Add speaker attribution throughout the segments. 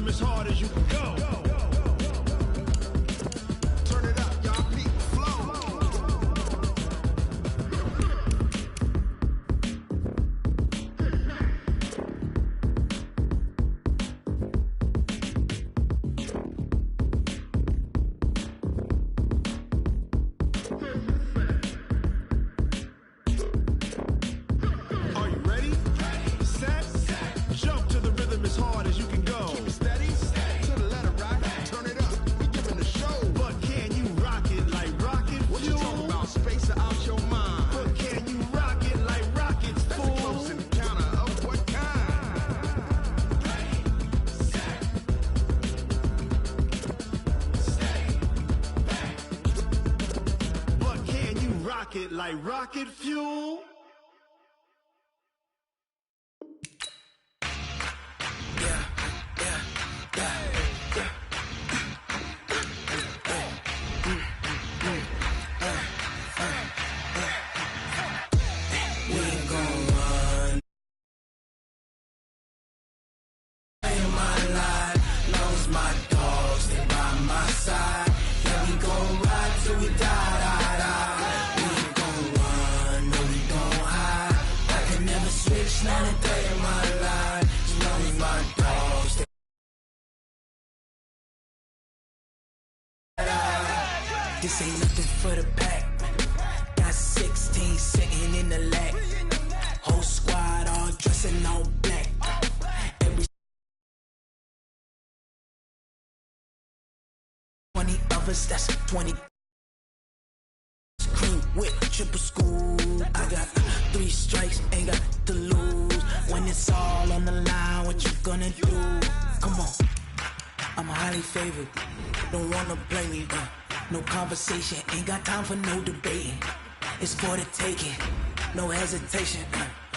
Speaker 1: as hard as you can go. Turn it up, y'all. Beat flow. Are you ready? Set. Jump to the rhythm as hard as you can go. Keep it steady. To the letter right. Turn it up. We giving the show. But can you rock it like rocket? What you talking about? Space out your mind. But can you rock it like rockets? That's a close encounter of what kind? Ready, set, stay back. But can you rock it like rocket fuel?
Speaker 2: This ain't nothing for the pack. Got 16 sitting in the lag. Whole squad all dressing all black. Every 20 of us, that's 20. Cream whip, triple school. I got 3 strikes, ain't got to lose. When it's all on the line, what you gonna do? Come on, I'm highly favored. Don't wanna blame me. No conversation, ain't got time for no debating. It's for the taking, no hesitation.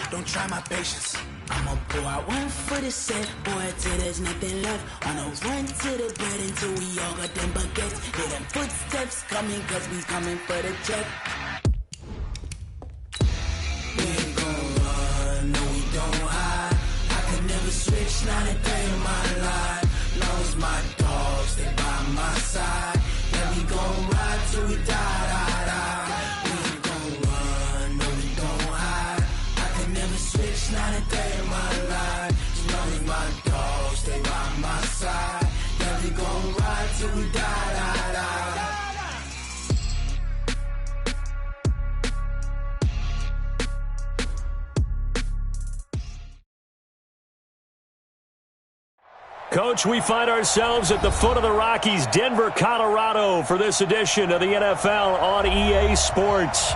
Speaker 2: Don't try my patience. I'ma pour out one for the set, boy, till there's nothing left. On a run to the bread until we all got them baguettes. Hear them footsteps coming, cause we coming for the check. We ain't gon' run, no we don't hide. I could never switch, not a day in my life. Long as my dogs, stay by my side. We gon' ride till we die. We ain't gon' run, no we don't hide. I can never switch, not a day in my life. As long as my dogs stay by my side. Yeah, we gon' ride till we die.
Speaker 3: Coach, we find ourselves at the foot of the Rockies, Denver, Colorado, for this edition of the NFL on EA Sports.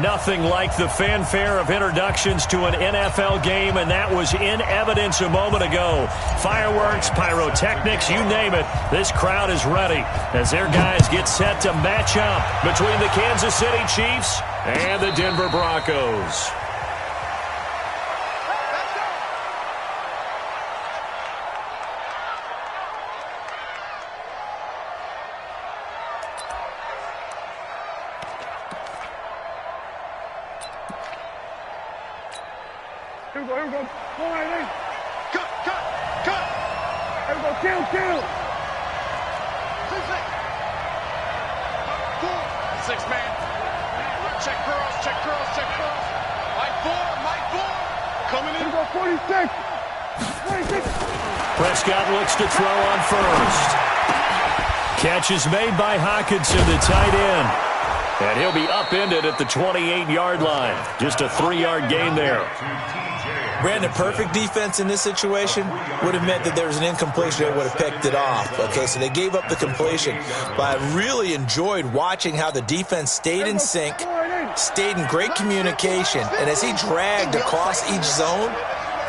Speaker 3: Nothing like the fanfare of introductions to an NFL game, and that was in evidence a moment ago. Fireworks, pyrotechnics, you name it. This crowd is ready as their guys get set to match up between the Kansas City Chiefs and the Denver Broncos.
Speaker 4: Here we go. All right, hey.
Speaker 1: Cut.
Speaker 4: Here we go, kill.
Speaker 1: 6 man. Check curls. Mike 4. Coming in.
Speaker 4: Here we go, 46.
Speaker 3: Prescott looks to throw on first. Catch is made by Hawkinson, the tight end. And he'll be upended at the 28-yard line. Just a 3-yard gain there.
Speaker 5: Brandon, perfect defense in this situation would have meant that there was an incompletion. They would have picked it off. Okay, so they gave up the completion. But I really enjoyed watching how the defense stayed in sync, stayed in great communication. And as he dragged across each zone,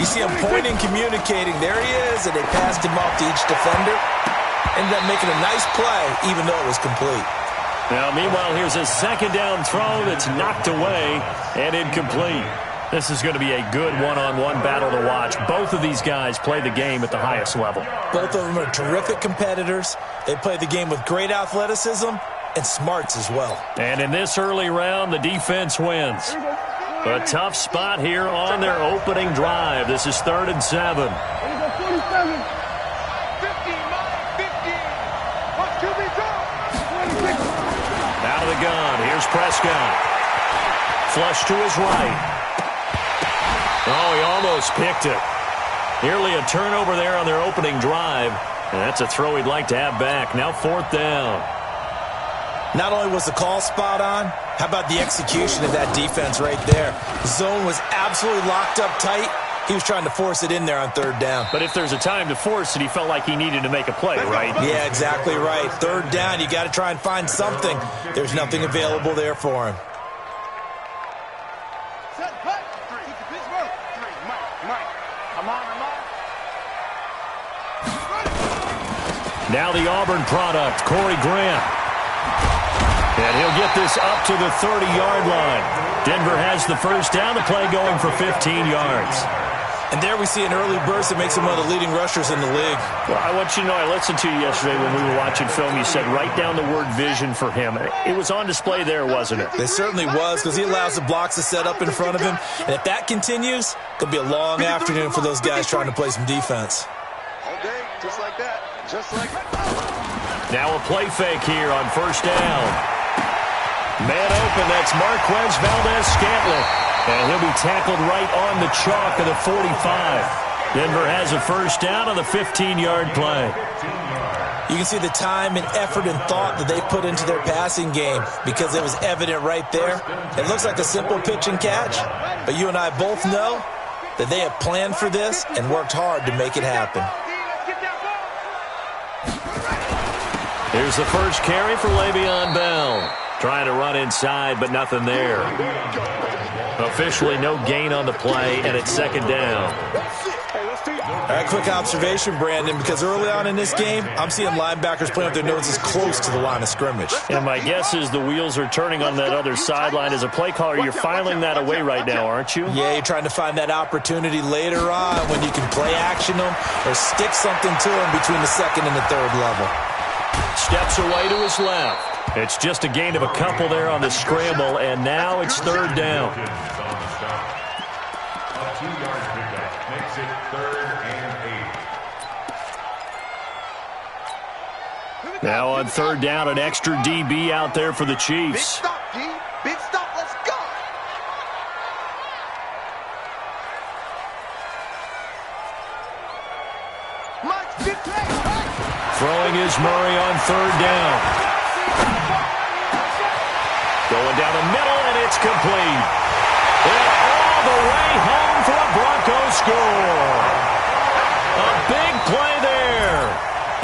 Speaker 5: you see him pointing, communicating. There he is, and they passed him off to each defender. Ended up making a nice play, even though it was complete.
Speaker 3: Now, meanwhile, here's a second down throw that's knocked away and incomplete. This is going to be a good one-on-one battle to watch. Both of these guys play the game at the highest level.
Speaker 5: Both of them are terrific competitors. They play the game with great athleticism and smarts as well.
Speaker 3: And in this early round, the defense wins. A tough spot here on their opening drive. This is 3rd and 7.
Speaker 4: 47.
Speaker 1: 50.
Speaker 3: the gun. Here's Prescott. Flush to his right. Oh, he almost picked it. Nearly a turnover there on their opening drive. And that's a throw he'd like to have back. Now 4th down.
Speaker 5: Not only was the call spot on, how about the execution of that defense right there? The zone was absolutely locked up tight. He was trying to force it in there on 3rd down.
Speaker 3: But if there's a time to force it, he felt like he needed to make a play, right?
Speaker 5: Yeah, exactly right. 3rd down, you got to try and find something. There's nothing available there for him.
Speaker 3: Now the Auburn product, Corey Grant. And he'll get this up to the 30-yard line. Denver has the first down, the play going for 15 yards.
Speaker 5: And there we see an early burst that makes him one of the leading rushers in the league.
Speaker 3: Well, I want you to know, I listened to you yesterday when we were watching film. You said write down the word vision for him. It was on display there, wasn't it?
Speaker 5: It certainly was, because he allows the blocks to set up in front of him. And if that continues, it'll be a long afternoon for those guys trying to play some defense.
Speaker 4: All day, just like that. Just like that.
Speaker 3: Now a play fake here on 1st down. Man open, that's Marquez Valdez-Scantling. And he'll be tackled right on the chalk of the 45. Denver has a first down on the 15-yard play.
Speaker 5: You can see the time and effort and thought that they put into their passing game because it was evident right there. It looks like a simple pitch and catch, but you and I both know that they have planned for this and worked hard to make it happen.
Speaker 3: Here's the first carry for Le'Veon Bell. Trying to run inside, but nothing there. Officially no gain on the play, and it's 2nd down.
Speaker 5: All right, quick observation, Brandon, because early on in this game, I'm seeing linebackers playing with their noses close to the line of scrimmage.
Speaker 3: And my guess is the wheels are turning on that other sideline. As a play caller, you're filing that away right now, aren't you?
Speaker 5: Yeah, you're trying to find that opportunity later on when you can play action them or stick something to them between the 2nd and the 3rd level.
Speaker 3: Steps away to his left. It's just a gain of a couple there on the scramble, and now it's 3rd down.
Speaker 6: A 2-yard pickup makes it 3rd and 8.
Speaker 3: Now on 3rd down, an extra DB out there for the Chiefs.
Speaker 4: Big stop, D. Big stop. Let's go.
Speaker 3: Throwing is Murray on 3rd down. Going down the middle, and it's complete. And all the way home for a Broncos score. A big play there.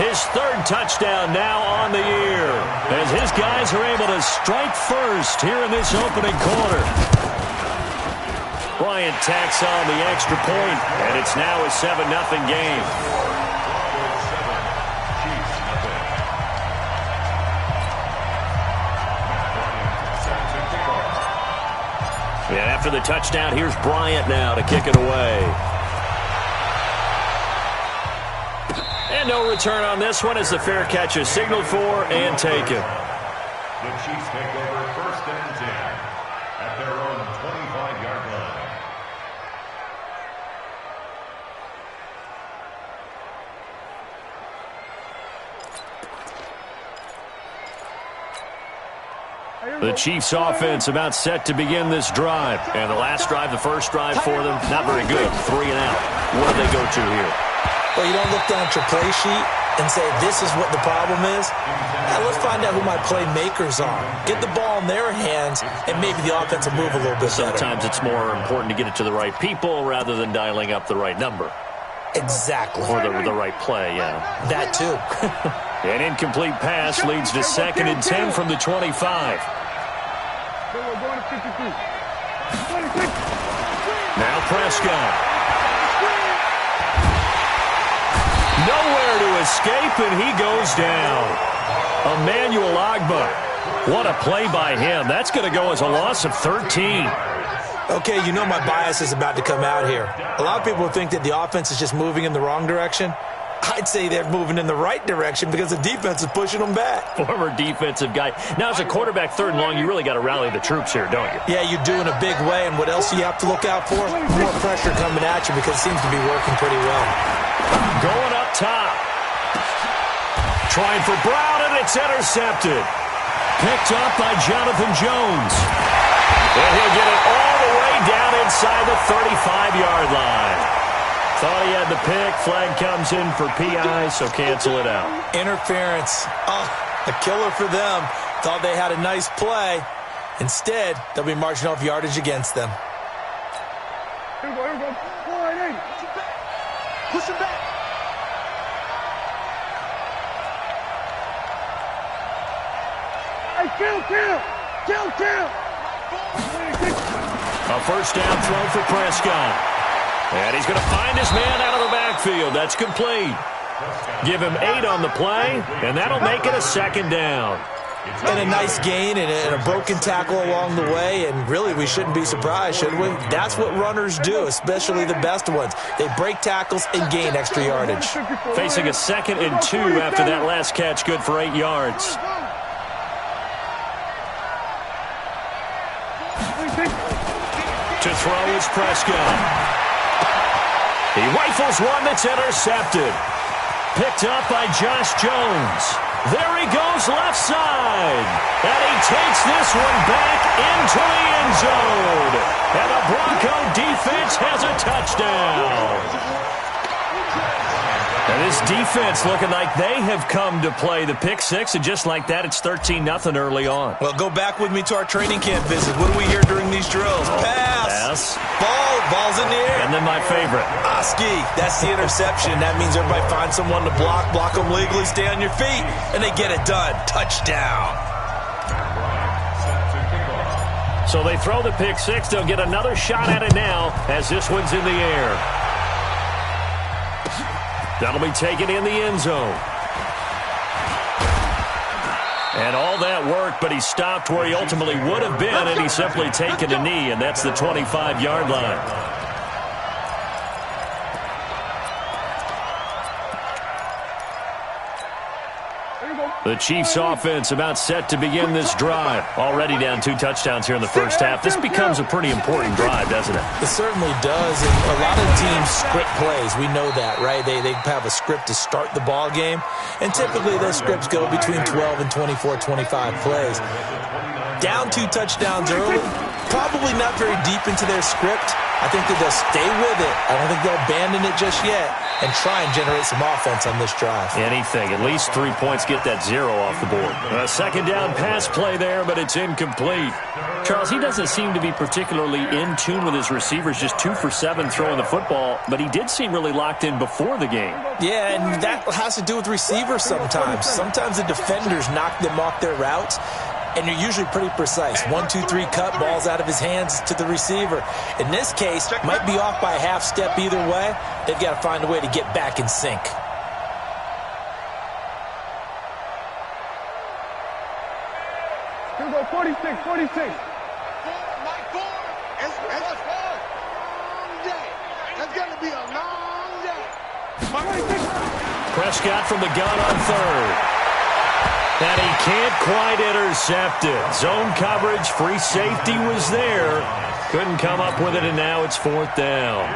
Speaker 3: His 3rd touchdown now on the year, as his guys are able to strike first here in this opening quarter. Bryant tacks on the extra point, and it's now a 7-0 game. And after the touchdown, here's Bryant now to kick it away. And no return on this one as the fair catch is signaled for and taken.
Speaker 6: The Chiefs take over 1st and 10 at their own 25-yard line.
Speaker 3: The Chiefs offense about set to begin this drive. And the last drive, the first drive for them, not very good. 3 and out. What do they go to here?
Speaker 5: Well, you don't look down at your play sheet and say, this is what the problem is. Now, let's find out who my playmakers are. Get the ball in their hands, and maybe the offense will move a little bit better.
Speaker 3: Sometimes it's more important to get it to the right people rather than dialing up the right number.
Speaker 5: Exactly.
Speaker 3: Or the right play, yeah.
Speaker 5: That too.
Speaker 3: An incomplete pass leads to 2nd and 10 from the 25. Now Prescott. Nowhere to escape, and he goes down. Emmanuel Ogbah. What a play by him. That's going to go as a loss of 13.
Speaker 5: Okay, you know my bias is about to come out here. A lot of people think that the offense is just moving in the wrong direction. I'd say they're moving in the right direction because the defense is pushing them back.
Speaker 3: Former defensive guy. Now, as a quarterback 3rd and long, you really got to rally the troops here, don't you?
Speaker 5: Yeah, you do in a big way. And what else do you have to look out for? More pressure coming at you because it seems to be working pretty well.
Speaker 3: Going up top. Trying for Brown, and it's intercepted. Picked up by Jonathan Jones. And he'll get it all the way down inside the 35-yard line. Thought he had the pick. Flag comes in for PI, so cancel it out.
Speaker 5: Interference. Oh, a killer for them. Thought they had a nice play. Instead, they'll be marching off yardage against them.
Speaker 4: Here we go. Push him back. Hey, kill.
Speaker 3: A first down throw for Prescott. And he's going to find his man out of the backfield. That's complete. Give him 8 on the play, and that'll make it a second down.
Speaker 5: And a nice gain and a broken tackle along the way, and really we shouldn't be surprised, should we? That's what runners do, especially the best ones. They break tackles and gain extra yardage.
Speaker 3: Facing a 2nd and 2 after that last catch, good for 8 yards. To throw is Prescott. He rifles one that's intercepted. Picked up by Josh Jones. There he goes left side. And he takes this one back into the end zone. And the Bronco defense has a touchdown. And this defense looking like they have come to play the pick six, and just like that, it's 13-0 early on.
Speaker 5: Well, go back with me to our training camp visit. What do we hear during these drills? Pass. Ball's in the air.
Speaker 3: And then my favorite.
Speaker 5: Oski, that's the interception. That means everybody finds someone to block them legally, stay on your feet, and they get it done. Touchdown.
Speaker 3: So they throw the pick six. They'll get another shot at it now as this one's in the air. That'll be taken in the end zone. And all that work, but he stopped where he ultimately would have been, and he's simply taken a knee, and that's the 25-yard line. The Chiefs offense about set to begin this drive. Already down 2 touchdowns here in the first half. This becomes a pretty important drive, doesn't it?
Speaker 5: It certainly does. And a lot of teams script plays. We know that, right? They have a script to start the ball game. And typically those scripts go between 12 and 24, 25 plays. Down 2 touchdowns early. Probably not very deep into their script. I think that they'll stay with it. I don't think they'll abandon it just yet and try and generate some offense on this drive.
Speaker 3: Anything. At least 3 points, get that 0 off the board. A second down pass play there, but it's incomplete. Charles, he doesn't seem to be particularly in tune with his receivers, just 2 for 7 throwing the football, but he did seem really locked in before the game.
Speaker 5: Yeah, and that has to do with receivers sometimes. Sometimes the defenders knock them off their routes, and you're usually pretty precise. 1, 2, 3 cut, balls out of his hands to the receiver. In this case, might be off by a half step either way. They've got to find a way to get back in sync.
Speaker 4: Here we go, 46. That's going to be a long day.
Speaker 3: Prescott from the gun on third. And he can't quite intercept it. Zone coverage, free safety was there. Couldn't come up with it, and now it's 4th down.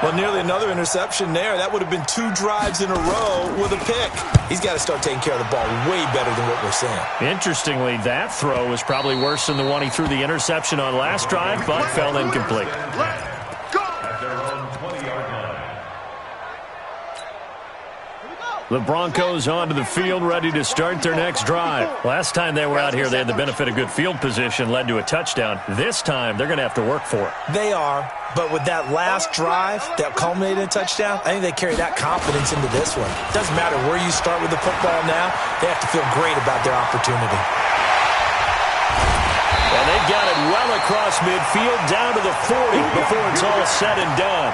Speaker 5: Well, nearly another interception there. That would have been 2 drives in a row with a pick. He's got to start taking care of the ball way better than what we're seeing.
Speaker 3: Interestingly, that throw was probably worse than the one he threw the interception on last drive, but fell incomplete. The Broncos onto the field, ready to start their next drive. Last time they were out here, they had the benefit of good field position, led to a touchdown. This time, they're going to have to work for it.
Speaker 5: They are, but with that last drive that culminated in a touchdown, I think they carry that confidence into this one. Doesn't matter where you start with the football now, they have to feel great about their opportunity.
Speaker 3: And they've got it well across midfield, down to the 40 before it's all said and done.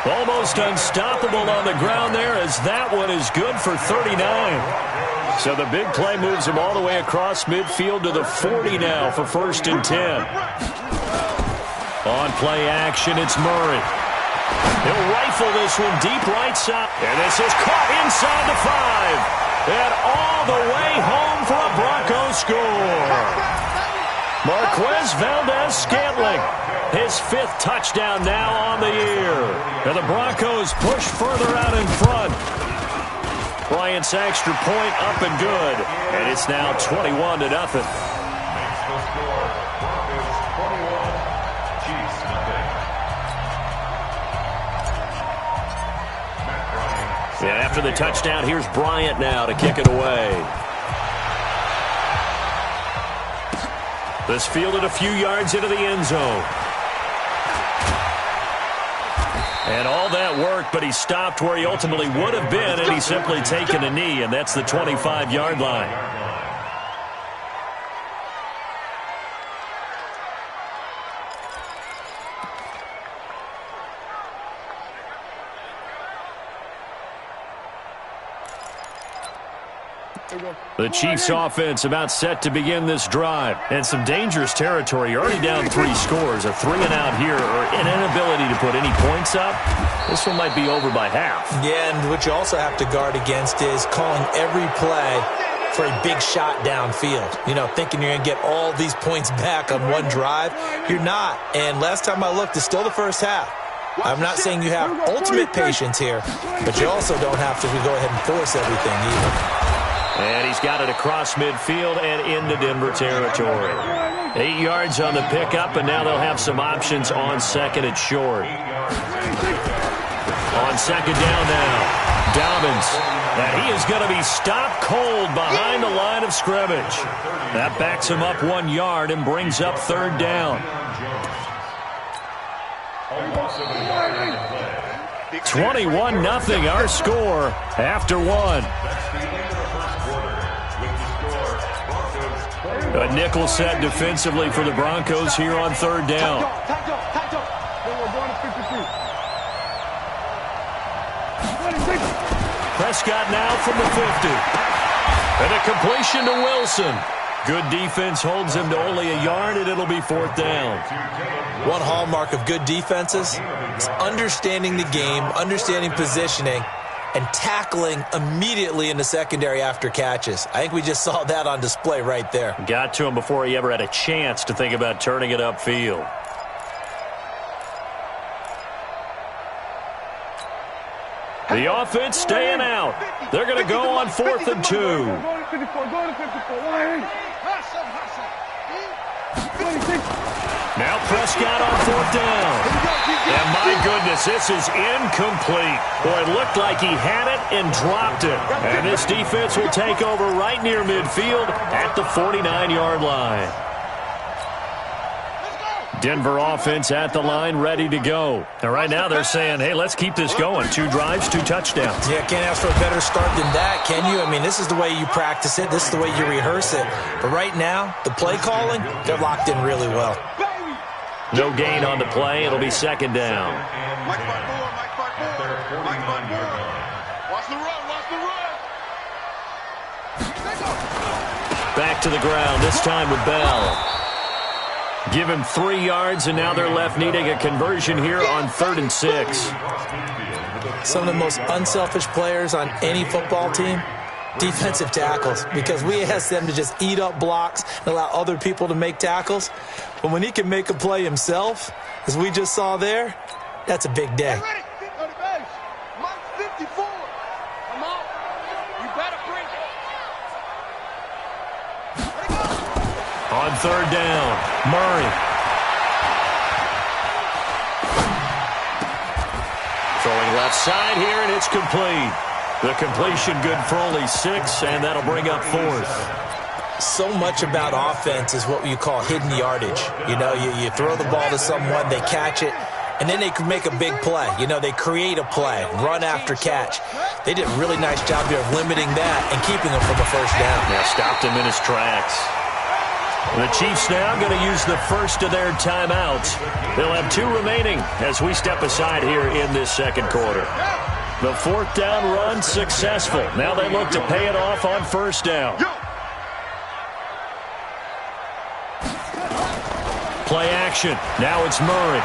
Speaker 3: Almost unstoppable on the ground there, as that one is good for 39. So the big play moves him all the way across midfield to the 40 now for 1st and 10. On play action, it's Murray. He'll rifle this one deep right side. And this is caught inside the 5. And all the way home for a Broncos score. Marquez Valdez-Scantling, his 5th touchdown now on the year. And the Broncos push further out in front. Brian Giants extra point up and good. And it's now 21-0.
Speaker 6: Makes the score Broncos 21, Chiefs nothing. Matt Bryant.
Speaker 3: And after the touchdown, here's Bryant now to kick it away. This fielded a few yards into the end zone. And all that work, but he stopped where he ultimately would have been, and he's simply taken a knee, and that's the 25-yard line. The Chiefs offense about set to begin this drive. And some dangerous territory. You're already down 3 scores. A 3-and-out here or an inability to put any points up. This one might be over by half.
Speaker 5: Yeah, and what you also have to guard against is calling every play for a big shot downfield. You know, thinking you're going to get all these points back on one drive. You're not. And last time I looked, it's still the first half. I'm not saying you have ultimate patience here, but you also don't have to go ahead and force everything either.
Speaker 3: And he's got it across midfield and into Denver territory. 8 yards on the pickup, and now they'll have some options on second and short. On second down now, Dobbins. And he is going to be stopped cold behind the line of scrimmage. That backs him up 1 yard and brings up third down. 21-0 our score after one. A nickel set defensively for the Broncos here on third down. Prescott now from the 50. And a completion to Wilson. Good defense holds him to only a yard, and it'll be fourth down.
Speaker 5: One hallmark of good defenses is understanding the game, understanding positioning, and tackling immediately in the secondary after catches. I think we just saw that on display right there.
Speaker 3: Got to him before he ever had a chance to think about turning it upfield. The offense staying out. They're going to go on 4th and 2. Now Prescott on 4th down. And my goodness, this is incomplete. Boy, it looked like he had it and dropped it. And this defense will take over right near midfield at the 49-yard line. Denver offense at the line, ready to go. And right now they're saying, hey, let's keep this going. 2 drives, 2 touchdowns.
Speaker 5: Yeah, can't ask for a better start than that, can you? I mean, this is the way you practice it. This is the way you rehearse it. But right now, the play calling, they're locked in really well.
Speaker 3: No gain on the play. It'll be second down.
Speaker 4: Watch the run.
Speaker 3: Back to the ground, this time with Bell. Give him 3 yards, and now they're left needing a conversion here on 3rd and 6.
Speaker 5: Some of the most unselfish players on any football team, defensive tackles, because we ask them to just eat up blocks and allow other people to make tackles. But when he can make a play himself, as we just saw there, that's a big day.
Speaker 3: On 3rd down, Murray. Throwing left side here, and it's complete. The completion good for only 6, and that'll bring up 4th.
Speaker 5: So much about offense is what you call hidden yardage. You know, you throw the ball to someone, they catch it, and then they can make a big play. You know, they create a play, run after catch. They did a really nice job here of limiting that and keeping him from a first down.
Speaker 3: Yeah, stopped him in his tracks. The Chiefs now going to use the first of their timeouts. They'll have 2 remaining as we step aside here in this second quarter. The 4th down run successful. Now they look to pay it off on 1st down. Play action. Now it's Murray.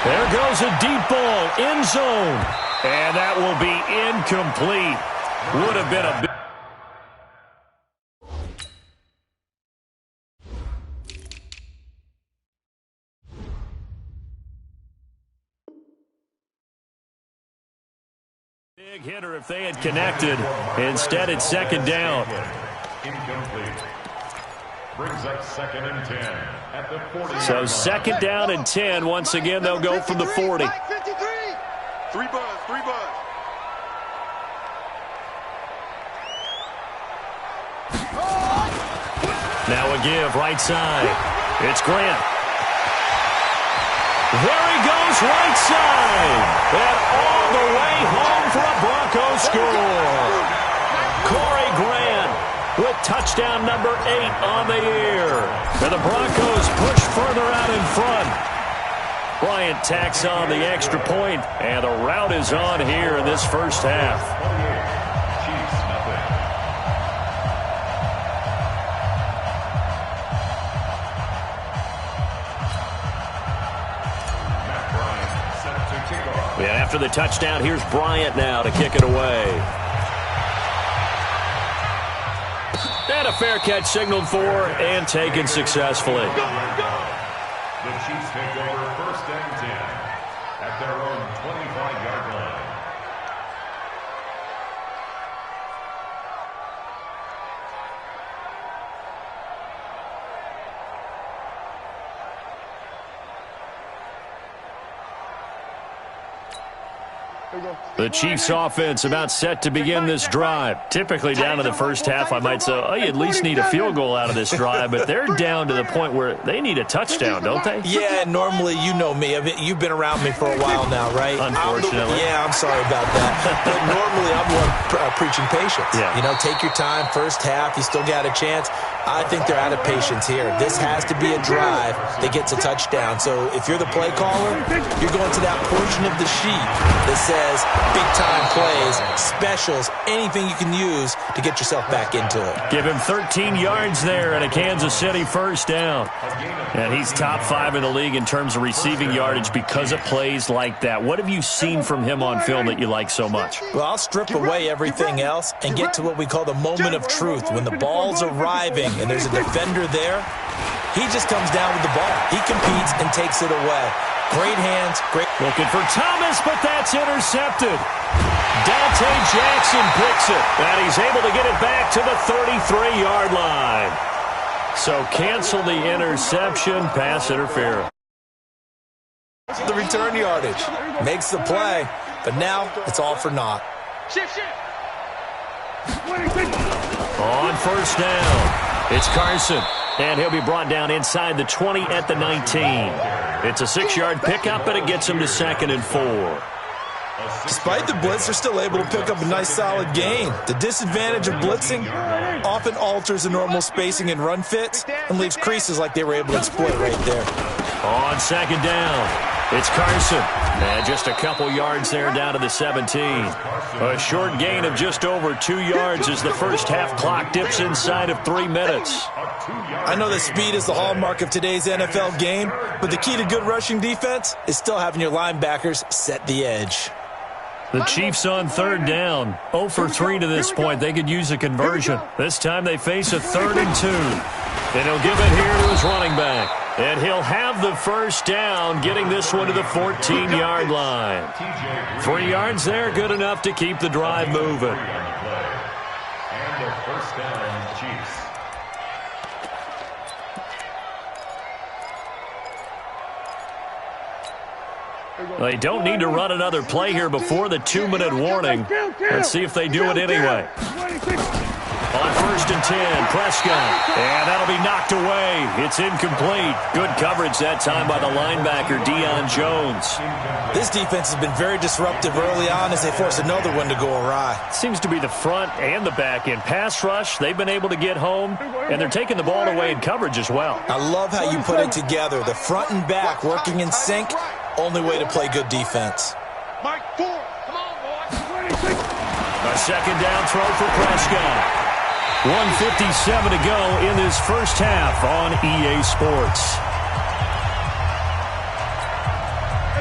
Speaker 3: There goes a deep ball, end zone. And that will be incomplete. Would have been a big... hitter if they had connected. Instead, it's second down.
Speaker 6: Incomplete. Brings up 2nd and 10 at the 40.
Speaker 3: So second down and 10. Once again, they'll go from the 40.
Speaker 4: 53. Three buzz.
Speaker 3: Now a give, right side. It's Grant. There he goes, right side. And all the way home for a Broncos score. Corey Grant with touchdown number 8 on the year. And the Broncos push further out in front. Bryant tacks on the extra point, and the rout is on here in this first half.
Speaker 6: Chiefs nothing. Matt Bryant set to kick off.
Speaker 3: And after the touchdown, here's Bryant now to kick it away. And a fair catch signaled for and taken successfully.
Speaker 6: The Chiefs take over 1st and 10 at their own 25-yard line.
Speaker 3: The Chiefs offense about set to begin this drive. Typically down to the first half, I might say, oh, you at least need a field goal out of this drive, but they're down to the point where they need a touchdown, don't they?
Speaker 5: Yeah, normally you know me. You've been around me for a while now, right?
Speaker 3: Unfortunately.
Speaker 5: I'm sorry about that. But normally I'm one preaching patience.
Speaker 3: Yeah.
Speaker 5: You know, take your time, first half, you still got a chance. I think they're out of patience here. This has to be a drive that gets a touchdown. So if you're the play caller, you're going to that portion of the sheet that says big-time plays, specials, anything you can use to get yourself back into it.
Speaker 3: Give him 13 yards there and a Kansas City first down. And he's top 5 in the league in terms of receiving yardage because of plays like that. What have you seen from him on film that you like so much?
Speaker 5: Well, I'll strip away everything else and get to what we call the moment of truth. When the ball's arriving and there's a defender there, he just comes down with the ball. He competes and takes it away. Great hands, great.
Speaker 3: Looking for Thomas, but that's intercepted. Dante Jackson picks it, and he's able to get it back to the 33-yard line. So cancel the interception, pass interference.
Speaker 5: The return yardage makes the play, but now it's all for naught.
Speaker 3: On first down, it's Carson, and he'll be brought down inside the 20 at the 19. It's a 6-yard pickup, and it gets him to 2nd and 4.
Speaker 5: Despite the blitz, they're still able to pick up a nice solid gain. The disadvantage of blitzing often alters the normal spacing and run fits and leaves creases like they were able to exploit right there.
Speaker 3: On 2nd down, it's Carson. And just a couple yards there down to the 17. A short gain of just over 2 yards as the first half clock dips inside of 3 minutes.
Speaker 5: I know that speed is the hallmark of today's NFL game, but the key to good rushing defense is still having your linebackers set the edge.
Speaker 3: The Chiefs on 3rd down. 0 for 3 to this point. They could use a conversion. This time they face a 3rd and 2. And he'll give it here to his running back. And he'll have the first down, getting this one to the 14-yard line. 3 yards there, good enough to keep the drive moving.
Speaker 6: And a first down, Chiefs.
Speaker 3: They don't need to run another play here before the 2-minute warning. Let's see if they do it anyway. On 1st and 10, Prescott. And that'll be knocked away. It's incomplete. Good coverage that time by the linebacker, Deion Jones.
Speaker 5: This defense has been very disruptive early on as they force another one to go awry.
Speaker 3: Seems to be the front and the back end. Pass rush, they've been able to get home, and they're taking the ball away in coverage as well.
Speaker 5: I love how you put it together. The front and back working in sync. Only way to play good defense.
Speaker 4: Mike, 4. Come on, boy.
Speaker 3: A 2nd down throw for Prescott. 1:57 to go in this first half on EA Sports.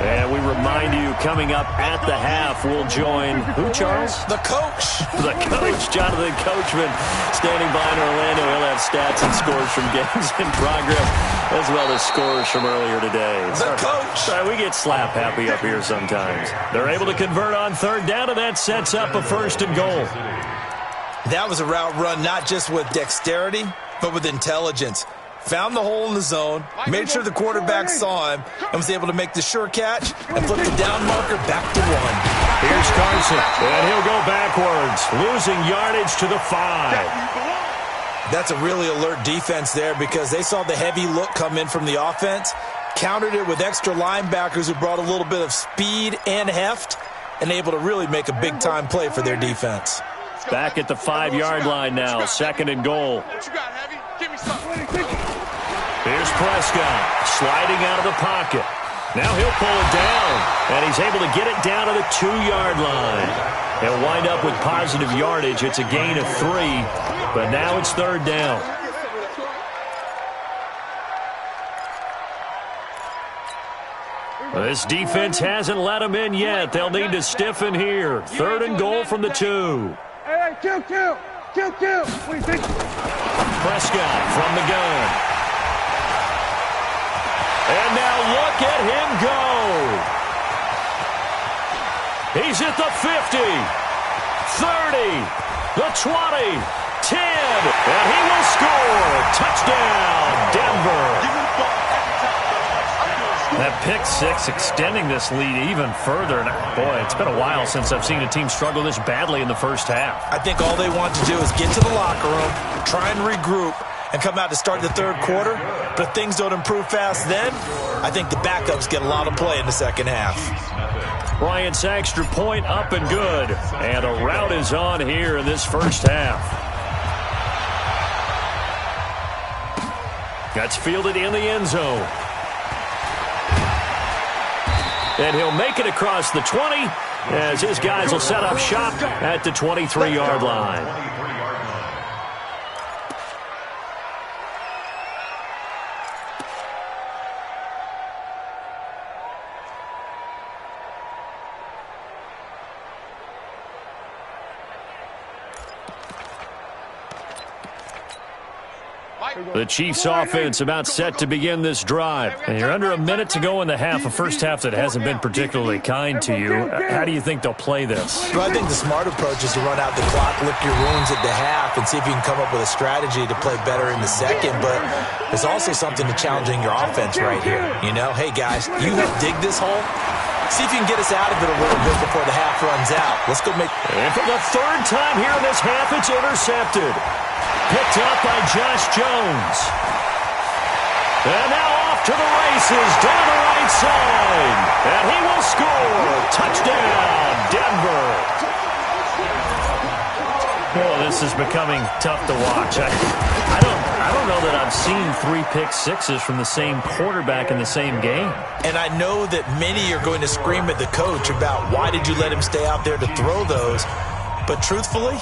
Speaker 3: And we remind you, coming up at the half, we'll join who, Charles?
Speaker 5: The coach.
Speaker 3: The coach, Jonathan Coachman, standing by in Orlando. He'll have stats and scores from games in progress, as well as scores from earlier today.
Speaker 5: The coach.
Speaker 3: Sorry, we get slap happy up here sometimes. They're able to convert on third down, and that sets up a 1st and goal.
Speaker 5: That was a route run not just with dexterity, but with intelligence. Found the hole in the zone, made sure the quarterback saw him, and was able to make the sure catch and flip the down marker back to 1.
Speaker 3: Here's Carson, and he'll go backwards, losing yardage to the 5.
Speaker 5: That's a really alert defense there because they saw the heavy look come in from the offense, countered it with extra linebackers who brought a little bit of speed and heft, and able to really make a big-time play for their defense.
Speaker 3: Back at the 5-yard line now, 2nd and goal.
Speaker 4: What you got, Heavy? Give me something.
Speaker 3: Here's Prescott, sliding out of the pocket. Now he'll pull it down, and he's able to get it down to the 2-yard line. He'll wind up with positive yardage. It's a gain of 3, but now it's 3rd down. This defense hasn't let them in yet. They'll need to stiffen here. 3rd and goal from the 2.
Speaker 4: Hey, kill. What do you think?
Speaker 3: Prescott from the gun. And now look at him go. He's at the 50, 30, the 20, 10, and he will score. Touchdown, Denver. That pick 6 extending this lead even further. And boy, it's been a while since I've seen a team struggle this badly in the first half.
Speaker 5: I think all they want to do is get to the locker room, try and regroup, and come out to start the 3rd quarter. But if things don't improve fast then, I think the backups get a lot of play in the 2nd half.
Speaker 3: Bryant's extra point up and good. And a rout is on here in this first half. That's fielded in the end zone. And he'll make it across the 20 as his guys will set up shop at the 23-yard line. The Chiefs offense about set to begin this drive. And you're under a minute to go in the half, a first half that hasn't been particularly kind to you. How do you think they'll play this?
Speaker 5: Well, I think the smart approach is to run out the clock, lick your wounds at the half, and see if you can come up with a strategy to play better in the second. But there's also something to challenging your offense right here. You know, hey, guys, you help dig this hole. See if you can get us out of it a little bit before the half runs out. Let's go make...
Speaker 3: And for the 3rd time here in this half, it's intercepted. Picked up by Josh Jones. And now off to the races down the right side. And he will score. Touchdown, Denver. Well, this is becoming tough to watch. I don't know that I've seen 3 pick sixes from the same quarterback in the same game.
Speaker 5: And I know that many are going to scream at the coach about why did you let him stay out there to throw those. But truthfully,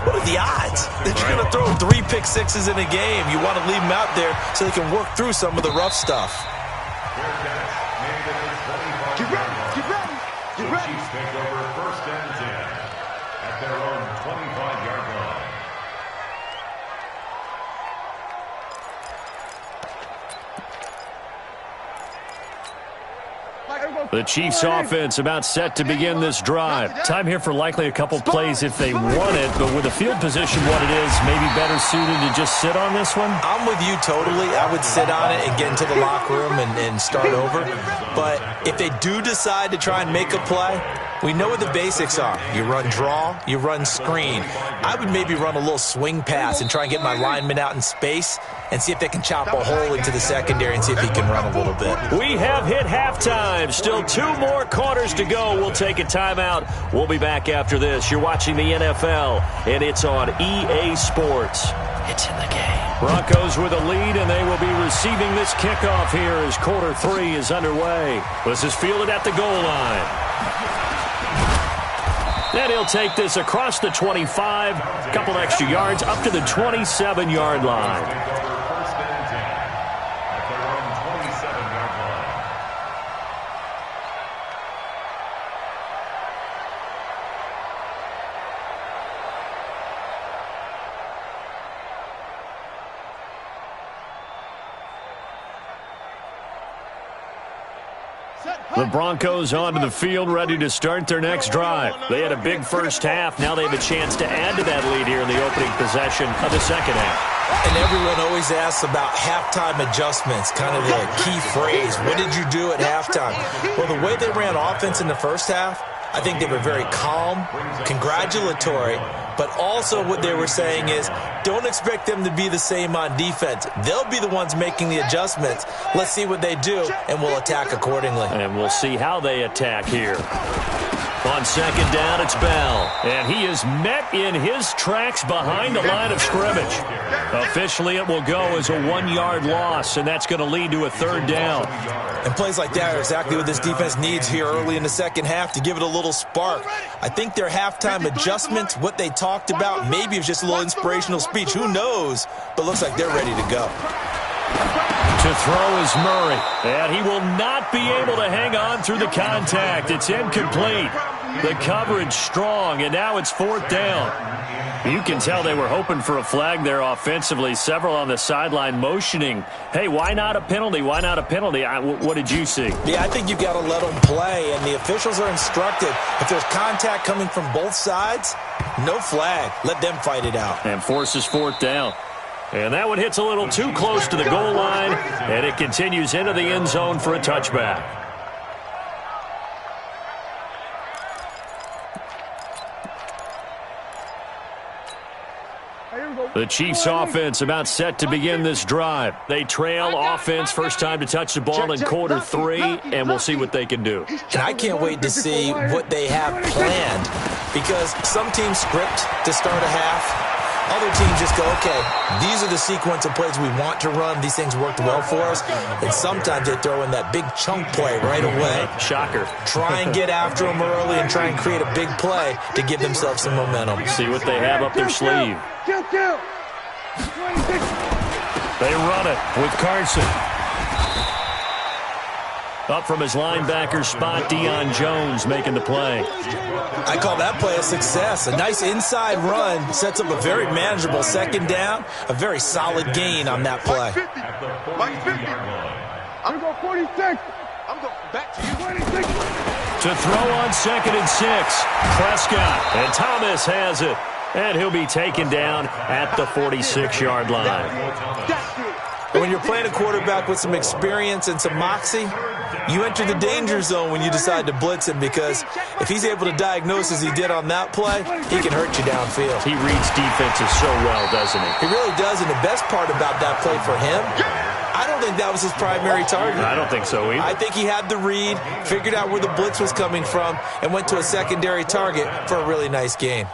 Speaker 5: what are the odds that you're going to throw 3 pick sixes in a game? You want to leave them out there so they can work through some of the rough stuff.
Speaker 4: Get ready.
Speaker 6: Chiefs take over 1st and 10 at their own 25-yard line.
Speaker 3: The Chiefs offense about set to begin this drive. Time here for likely a couple plays if they want it, but with the field position what it is, maybe better suited to just sit on this one?
Speaker 5: I'm with you totally. I would sit on it and get into the locker room and start over. But if they do decide to try and make a play, we know what the basics are. You run draw, you run screen. I would maybe run a little swing pass and try and get my lineman out in space and see if they can chop a hole into the secondary and see if he can run a little bit.
Speaker 3: We have hit halftime. Still 2 more quarters to go. We'll take a timeout. We'll be back after this. You're watching the NFL, and it's on EA Sports. It's in the game. Broncos with a lead, and they will be receiving this kickoff here as quarter 3 is underway. This is fielded at the goal line. Then he'll take this across the 25, a couple extra yards, up to the 27-yard line.
Speaker 6: First and 10 at their own 27-yard line.
Speaker 3: The Broncos onto the field, ready to start their next drive. They had a big first half. Now they have a chance to add to that lead here in the opening possession of the second half.
Speaker 5: And everyone always asks about halftime adjustments, kind of the key phrase. What did you do at halftime? Well, the way they ran offense in the first half, I think they were very calm, congratulatory, but also what they were saying is don't expect them to be the same on defense. They'll be the ones making the adjustments. Let's see what they do, and we'll attack accordingly.
Speaker 3: And we'll see how they attack here. On second down, it's Bell. And he is met in his tracks behind the line of scrimmage. Officially, it will go as a 1-yard loss, and that's going to lead to a third down.
Speaker 5: And plays like that are exactly what this defense needs here early in the second half to give it a little spark. I think their halftime adjustments, what they talked about, maybe it was just a little inspirational speech. Who knows? But looks like they're ready to go.
Speaker 3: To throw is Murray, and he will not be able to hang on through the contact. It's incomplete. The coverage strong, and now it's fourth down. You can tell they were hoping for a flag there offensively. Several on the sideline motioning, hey, why not a penalty? Why not a penalty? What did you see?
Speaker 5: Yeah, I think you've got to let them play, and the officials are instructed. If there's contact coming from both sides, no flag. Let them fight it out.
Speaker 3: And forces fourth down. And that one hits a little too close to the goal line, and it continues into the end zone for a touchback. The Chiefs offense about set to begin this drive. They trail offense, first time to touch the ball in quarter 3, and we'll see what they can do.
Speaker 5: And I can't wait to see what they have planned, because some teams script to start a half. Other teams just go, okay, these are the sequence of plays we want to run. These things worked well for us. And sometimes they throw in that big chunk play right away.
Speaker 3: Shocker.
Speaker 5: Try and get after them early and try and create a big play to give themselves some momentum.
Speaker 3: See what they have up their sleeve. They run it with Carson. Up from his linebacker spot, Deion Jones making the play.
Speaker 5: I call that play a success. A nice inside run sets up a very manageable second down. A very solid gain on that play.
Speaker 4: I'm going 46. I'm going back to you. 26.
Speaker 3: To throw on 2nd and 6. Prescott. And Thomas has it. And he'll be taken down at the 46-yard line.
Speaker 5: When you're playing a quarterback with some experience and some moxie, you enter the danger zone when you decide to blitz him, because if he's able to diagnose as he did on that play, he can hurt you downfield.
Speaker 3: He reads defenses so well, doesn't he?
Speaker 5: He really does, and the best part about that play for him, I don't think that was his primary target.
Speaker 3: I don't think so either.
Speaker 5: I think he had the read, figured out where the blitz was coming from, and went to a secondary target for a really nice gain.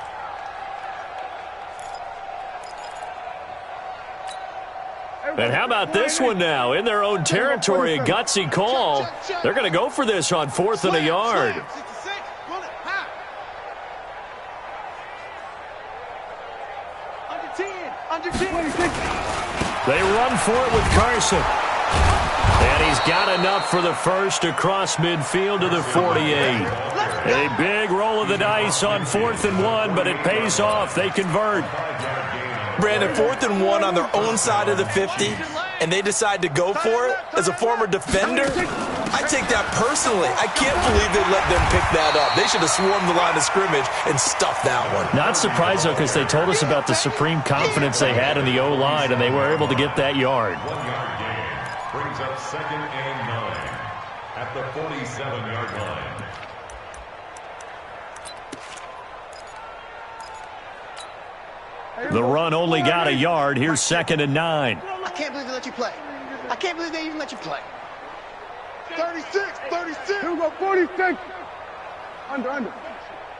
Speaker 3: And how about this one now? In their own territory, a gutsy call. They're going to go for this on 4th and a yard. They run for it with Carson. And he's got enough for the first across midfield to the 48. A big roll of the dice on 4th and 1, but it pays off. They convert.
Speaker 5: Brandon, 4th and 1 on their own side of the 50, and they decide to go for it. As a former defender, I take that personally. I can't believe they let them pick that up. They should have swarmed the line of scrimmage and stuffed that one.
Speaker 3: Not surprised, though, because they told us about the supreme confidence they had in the O-line, and they were able to get that yard.
Speaker 6: 1 yard gain brings up 2nd and 9 at the 47-yard line.
Speaker 3: The run only got a yard. Here's 2nd and 9.
Speaker 4: I can't believe they let you play. I can't believe they even let you play. 36, 36. Here we go, 46. Under.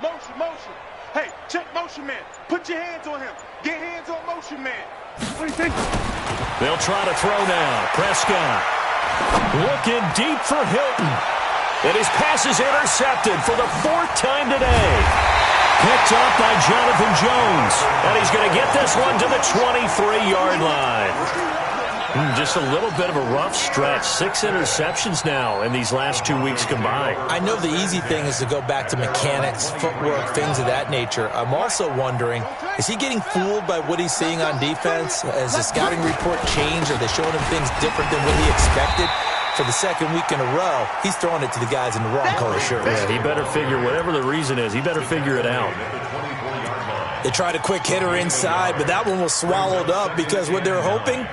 Speaker 4: Motion. Hey, check motion man. Put your hands on him. Get hands on motion man. 26.
Speaker 3: They'll try to throw now. Prescott looking deep for Hilton. And his pass is intercepted for the 4th time today. Picked up by Jonathan Jones. And he's going to get this one to the 23-yard line. Just a little bit of a rough stretch. 6 interceptions now in these last 2 weeks combined.
Speaker 5: I know the easy thing is to go back to mechanics, footwork, things of that nature. I'm also wondering, is he getting fooled by what he's seeing on defense? Has the scouting report changed? Are they showing him things different than what he expected? for the second week in a row, he's throwing it to the guys in the wrong color shirts.
Speaker 3: Yeah, he better figure, whatever the reason is, he better figure it out.
Speaker 5: They tried a quick hitter inside, but that one was swallowed up because what they're hoping,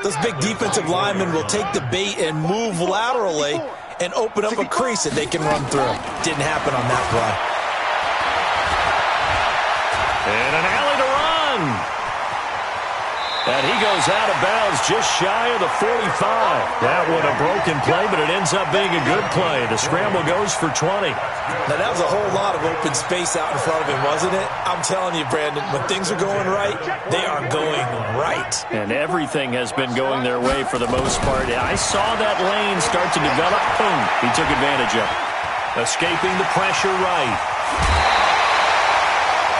Speaker 5: those big defensive linemen will take the bait and move laterally and open up a crease that they can run through. Didn't happen on that play.
Speaker 3: And an alley to run. And he goes out of bounds just shy of the 45. That one a broken play, but it ends up being a good play. The scramble goes for 20.
Speaker 5: Now, that was a whole lot of open space out in front of him, wasn't it? I'm telling you, Brandon, when things are going right, they are going right.
Speaker 3: And everything has been going their way for the most part. I saw that lane start to develop. Boom. He took advantage of it. Escaping the pressure right.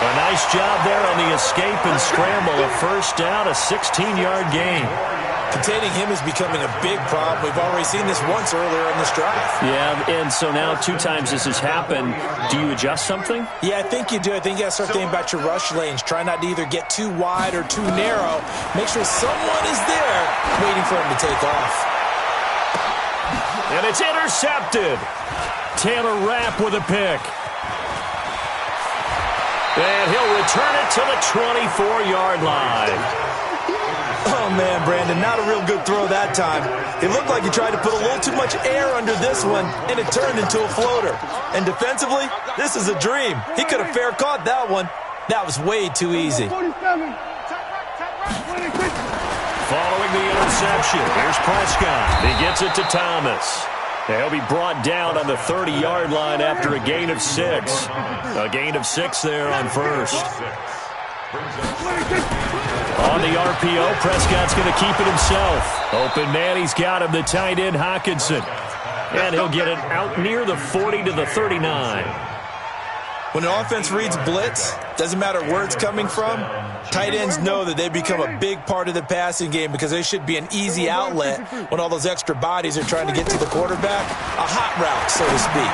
Speaker 3: A nice job there on the escape and scramble. A first down, a 16-yard gain.
Speaker 5: Containing him is becoming a big problem. We've already seen this once earlier in this drive.
Speaker 3: Yeah, and so now 2 times this has happened. Do you adjust something?
Speaker 5: Yeah, I think you do. I think you got to start thinking about your rush lanes. Try not to either get too wide or too narrow. Make sure someone is there waiting for him to take off.
Speaker 3: And it's intercepted. Taylor Rapp with a pick. And he'll return it to the 24-yard line.
Speaker 5: Oh, man, Brandon, not a real good throw that time. It looked like he tried to put a little too much air under this one, and it turned into a floater. And defensively, this is a dream. He could have fair caught that one. That was way too easy.
Speaker 3: Following the interception, here's Prescott. He gets it to Thomas. He'll be brought down on the 30-yard line after a gain of 6. A gain of 6 there on first. On the RPO, Prescott's going to keep it himself. Open man, he's got him, the tight end, Hockenson. And he'll get it out near the 40 to the 39.
Speaker 5: When an offense reads blitz, doesn't matter where it's coming from, tight ends know that they become a big part of the passing game because they should be an easy outlet when all those extra bodies are trying to get to the quarterback. A hot route, so to speak.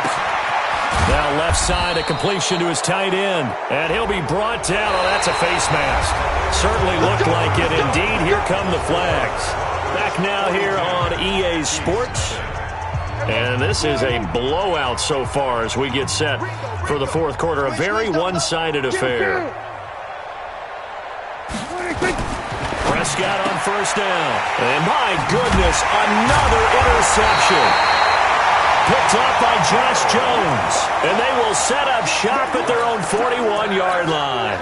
Speaker 3: Now left side, a completion to his tight end. And he'll be brought down. Oh, that's a face mask. Certainly looked like it. Indeed, here come the flags. Back now here on EA Sports. And this is a blowout so far as we get set for the fourth quarter. A very one-sided affair. Prescott on first down. And my goodness, another interception. Picked up by Josh Jones. And they will set up shop at their own 41-yard line.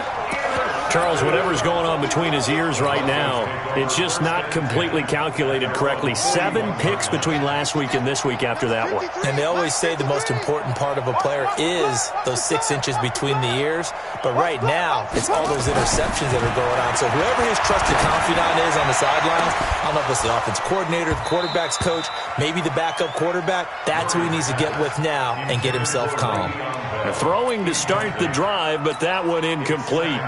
Speaker 3: Charles, whatever's going on between his ears right now, it's just not completely calculated correctly. 7 picks between last week and this week after that one.
Speaker 5: And they always say the most important part of a player is those 6 inches between the ears. But right now, it's all those interceptions that are going on. So whoever his trusted confidant is on the sidelines, I don't know if it's the offense coordinator, the quarterback's coach, maybe the backup quarterback, that's who he needs to get with now and get himself calm.
Speaker 3: Throwing to start the drive, but that one incomplete.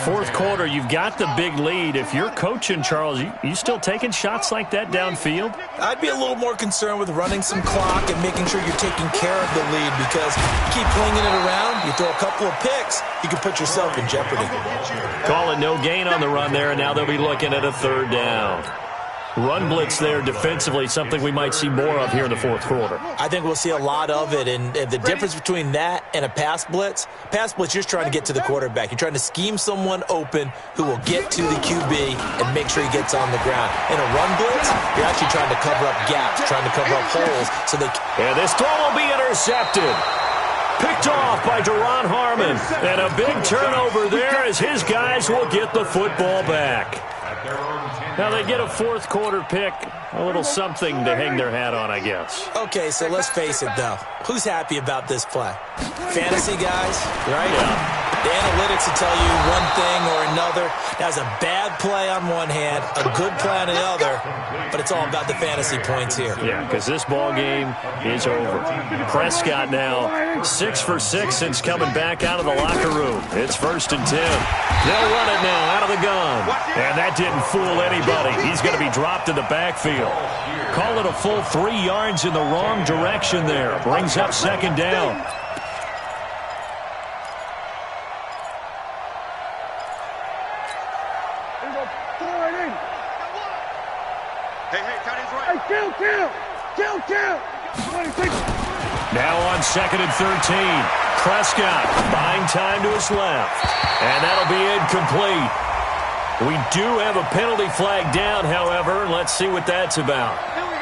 Speaker 3: Fourth quarter, you've got the big lead. If you're coaching, Charles, you still taking shots like that downfield?
Speaker 5: I'd be a little more concerned with running some clock and making sure you're taking care of the lead because you keep flinging it around, you throw a couple of picks, you can put yourself in jeopardy.
Speaker 3: Call it no gain on the run there, and now they'll be looking at a third down. Run blitz there defensively, something we might see more of here in the fourth quarter.
Speaker 5: I think we'll see a lot of it, and the difference between that and a pass blitz, you're just trying to get to the quarterback. You're trying to scheme someone open who will get to the QB and make sure he gets on the ground. In a run blitz, you're actually trying to cover up gaps, trying to cover up holes.
Speaker 3: And this throw will be intercepted. Picked off by Deron Harmon. And a big turnover there as his guys will get the football back. Now they get a fourth quarter pick, a little something to hang their hat on, I guess.
Speaker 5: Okay, so let's face it, though. Who's happy about this play? Fantasy guys, right?
Speaker 3: Yeah.
Speaker 5: The analytics will tell you one thing or another. That's a bad play on one hand, a good play on the other, but it's all about the fantasy points here.
Speaker 3: Yeah, because this ball game is over. Prescott now 6 for 6 since coming back out of the locker room. It's 1st and 10. They'll run it now out of the gun. And that didn't fool anybody. He's going to be dropped in the backfield. Call it a full 3 yards in the wrong direction there. Brings up 2nd down.
Speaker 4: Hey, tight end's right. Hey, kill!
Speaker 3: Now on 2nd and 13. Prescott buying time to his left. And that'll be incomplete. We do have a penalty flag down, however. Let's see what that's about.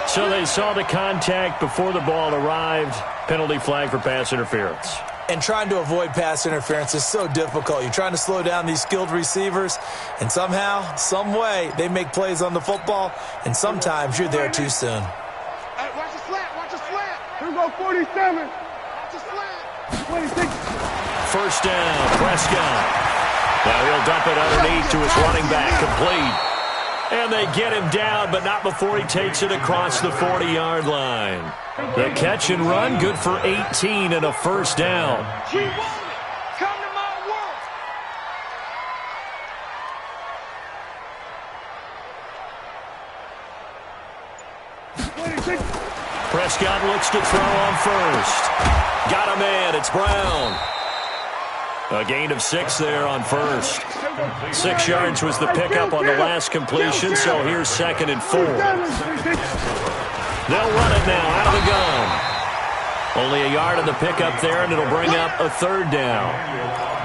Speaker 3: So they saw the contact before the ball arrived. Penalty flag for pass interference.
Speaker 5: And trying to avoid pass interference is so difficult. You're trying to slow down these skilled receivers, and somehow, some way, they make plays on the football, and sometimes you're there too soon.
Speaker 4: Hey, watch the slant, watch the slant. Here we go, 47. Watch the slant. 26.
Speaker 3: First down, Prescott. Now he'll dump it underneath to his running back, complete. And they get him down, but not before he takes it across the 40-yard line. The catch and run, good for 18 and a first down.
Speaker 4: We want it. Come to my world.
Speaker 3: Prescott looks to throw on first. Got a man, it's Brown. A gain of 6 there on first. 6 yards was the pickup on the last completion, so here's 2nd and 4. They'll run it now out of the gun. Only a yard on the pickup there, and it'll bring up a 3rd down.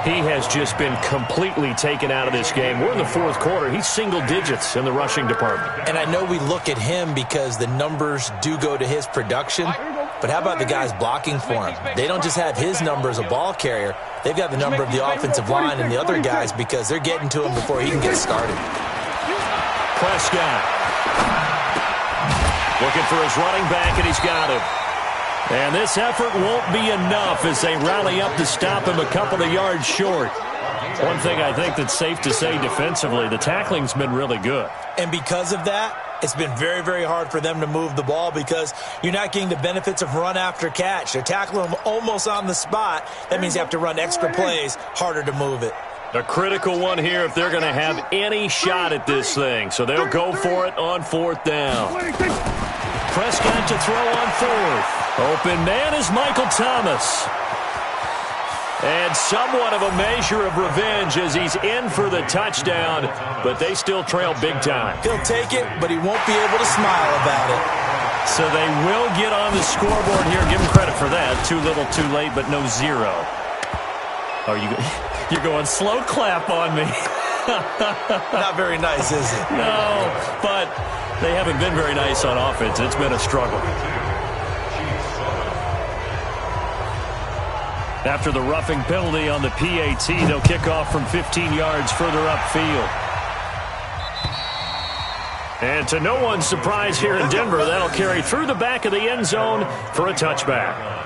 Speaker 3: He has just been completely taken out of this game. We're in the 4th quarter. He's single digits in the rushing department.
Speaker 5: And I know we look at him because the numbers do go to his production, but how about the guys blocking for him? They don't just have his number as a ball carrier. They've got the number of the offensive line and the other guys because they're getting to him before he can get started.
Speaker 3: Prescott looking for his running back, and he's got him. And this effort won't be enough as they rally up to stop him a couple of yards short. One thing I think that's safe to say defensively, the tackling's been really good.
Speaker 5: And because of that, it's been very, very hard for them to move the ball because you're not getting the benefits of run after catch. They're tackling them almost on the spot. That means you have to run extra plays, harder to move it.
Speaker 3: A critical one here if they're going to have any shot at this thing. So they'll go for it on 4th down. Prescott to throw on 4th. Open man is Michael Thomas. And somewhat of a measure of revenge as he's in for the touchdown, but they still trail big time.
Speaker 5: He'll take it, but he won't be able to smile about it.
Speaker 3: So they will get on the scoreboard here. Give him credit for that. Too little, too late, but no 0. Are you're going slow clap on me.
Speaker 5: Not very nice, is it?
Speaker 3: No, but they haven't been very nice on offense. It's been a struggle. After the roughing penalty on the PAT, they'll kick off from 15 yards further upfield. And to no one's surprise here in Denver, that'll carry through the back of the end zone for a touchback.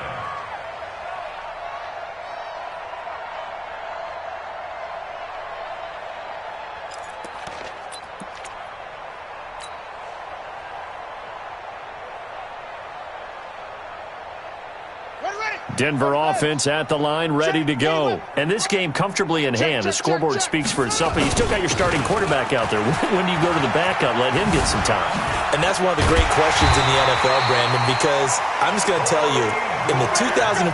Speaker 3: Denver offense at the line, ready to go. And this game comfortably in hand. The scoreboard speaks for itself, but you still got your starting quarterback out there. When do you go to the backup? Let him get some time.
Speaker 5: And that's one of the great questions in the NFL, Brandon, because I'm just going to tell you, in the 2015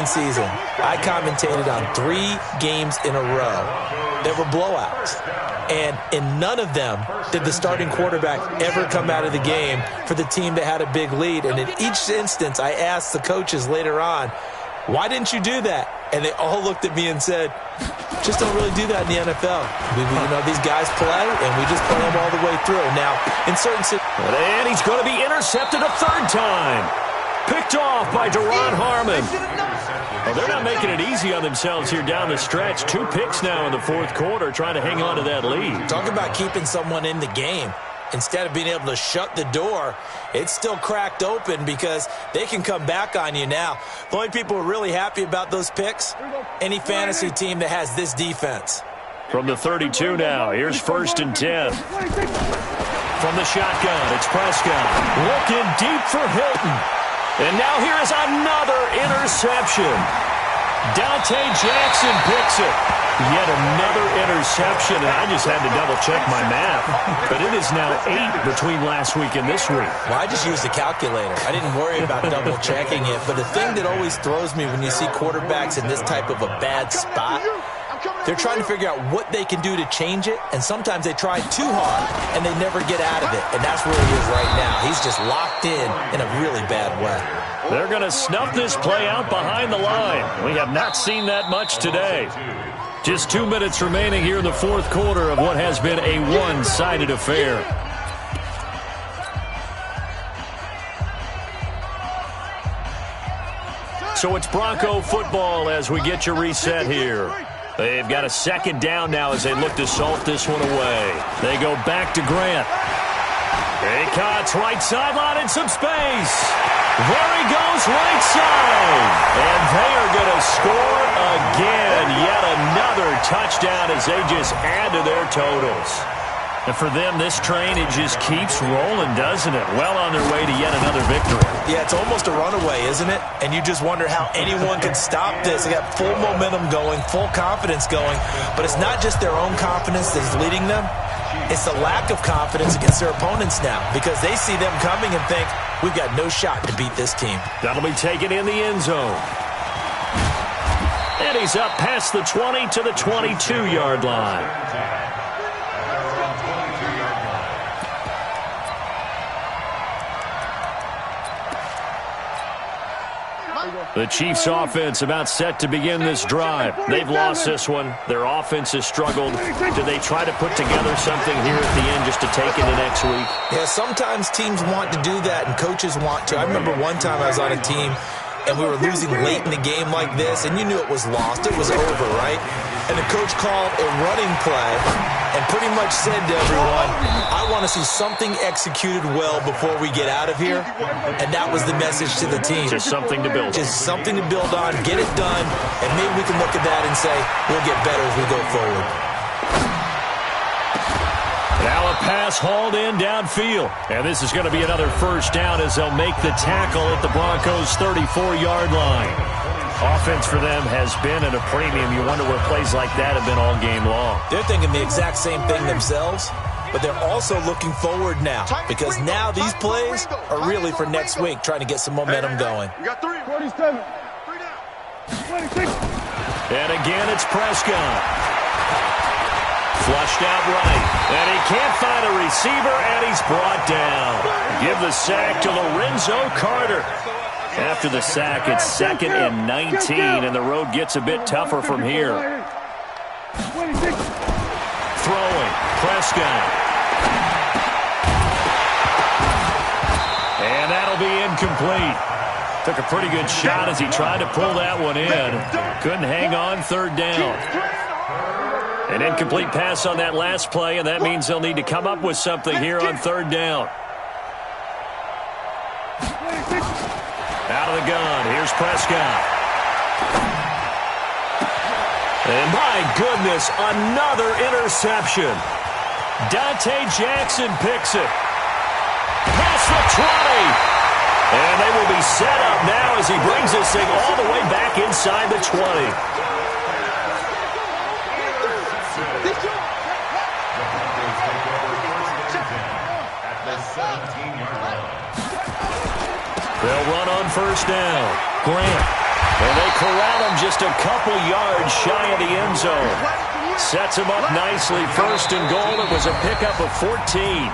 Speaker 5: season, I commentated on 3 games in a row that were blowouts. And in none of them did the starting quarterback ever come out of the game for the team that had a big lead. And in each instance, I asked the coaches later on, why didn't you do that? And they all looked at me and said, just don't really do that in the NFL. These guys play, and we just play them all the way through. Now, in certain situations...
Speaker 3: And he's going to be intercepted a 3rd time. Picked off by Deron Harmon. Well, they're not making it easy on themselves here down the stretch. 2 picks now in the 4th quarter, trying to hang on to that lead.
Speaker 5: Talk about keeping someone in the game. Instead of being able to shut the door, it's still cracked open because they can come back on you now. The only people who are really happy about those picks, any fantasy team that has this defense.
Speaker 3: From the 32 now, here's 1st and 10. From the shotgun, it's Prescott. Looking deep for Hilton. And now here is another interception. Dante Jackson picks it. Yet another interception, and I just had to double-check my math. But it is now 8 between last week and this week.
Speaker 5: Well, I just used a calculator. I didn't worry about double-checking it. But the thing that always throws me when you see quarterbacks in this type of a bad spot, They're trying to figure out what they can do to change it, and sometimes they try too hard, and they never get out of it, and that's where he is right now. He's just locked in a really bad way.
Speaker 3: They're going to snuff this play out behind the line. We have not seen that much today. Just 2 minutes remaining here in the fourth quarter of what has been a one-sided affair. So it's Bronco football as we get your reset here. They've got a second down now as they look to salt this one away. They go back to Grant. He cuts right sideline in some space. There he goes right side. And they are going to score again. Yet another touchdown as they just add to their totals. And for them, this train, it just keeps rolling, doesn't it? Well on their way to yet another victory.
Speaker 5: Yeah, it's almost a runaway, isn't it? And you just wonder how anyone can stop this. They got full momentum going, full confidence going. But it's not just their own confidence that's leading them. It's the lack of confidence against their opponents now because they see them coming and think, we've got no shot to beat this team.
Speaker 3: That'll be taken in the end zone. And he's up past the 20 to the 22-yard line. The Chiefs' offense about set to begin this drive. They've lost this one. Their offense has struggled. Do they try to put together something here at the end just to take into next week?
Speaker 5: Yeah, sometimes teams want to do that and coaches want to. I remember one time I was on a team and we were losing late in the game like this, and you knew it was lost. It was over, right? And the coach called a running play and pretty much said to everyone, I want to see something executed well before we get out of here. And that was the message to the team.
Speaker 3: Just something to build on.
Speaker 5: Just something to build on, get it done, and maybe we can look at that and say, we'll get better as we go forward.
Speaker 3: Now a pass hauled in downfield. And this is going to be another first down as they'll make the tackle at the Broncos' 34-yard line. Offense for them has been at a premium. You wonder where plays like that have been all game long.
Speaker 5: They're thinking the exact same thing themselves, but they're also looking forward now because now these plays are really for next week, trying to get some momentum going.
Speaker 4: You got 3. 47. 3 down. 26.
Speaker 3: And again, it's Prescott. Flushed out right. And he can't find a receiver, and he's brought down. Give the sack to Lorenzo Carter. After the sack, it's 2nd and 19, and the road gets a bit tougher from here. Throwing, Prescott. And that'll be incomplete. Took a pretty good shot as he tried to pull that one in. Couldn't hang on, 3rd down. An incomplete pass on that last play, and that means they'll need to come up with something here on 3rd down. Out of the gun, here's Prescott. And my goodness, another interception. Dante Jackson picks it. Past the 20. And they will be set up now as he brings this thing all the way back inside the 20. They'll run on first down. Grant. And they corral him just a couple yards shy of the end zone. Sets him up nicely. 1st and goal. It was a pickup of 14.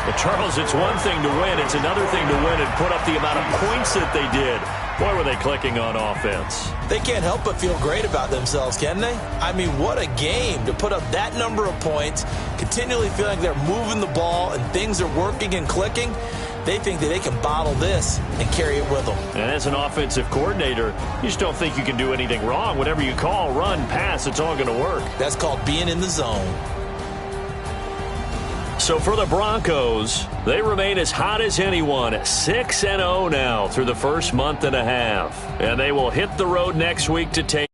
Speaker 3: But, Charles, it's one thing to win. It's another thing to win and put up the amount of points that they did. Boy, were they clicking on offense.
Speaker 5: They can't help but feel great about themselves, can they? I mean, what a game to put up that number of points, continually feeling like they're moving the ball and things are working and clicking. They think that they can bottle this and carry it with them.
Speaker 3: And as an offensive coordinator, you just don't think you can do anything wrong. Whatever you call, run, pass, it's all going to work.
Speaker 5: That's called being in the zone.
Speaker 3: So for the Broncos, they remain as hot as anyone, 6-0 now through the first month and a half. And they will hit the road next week to take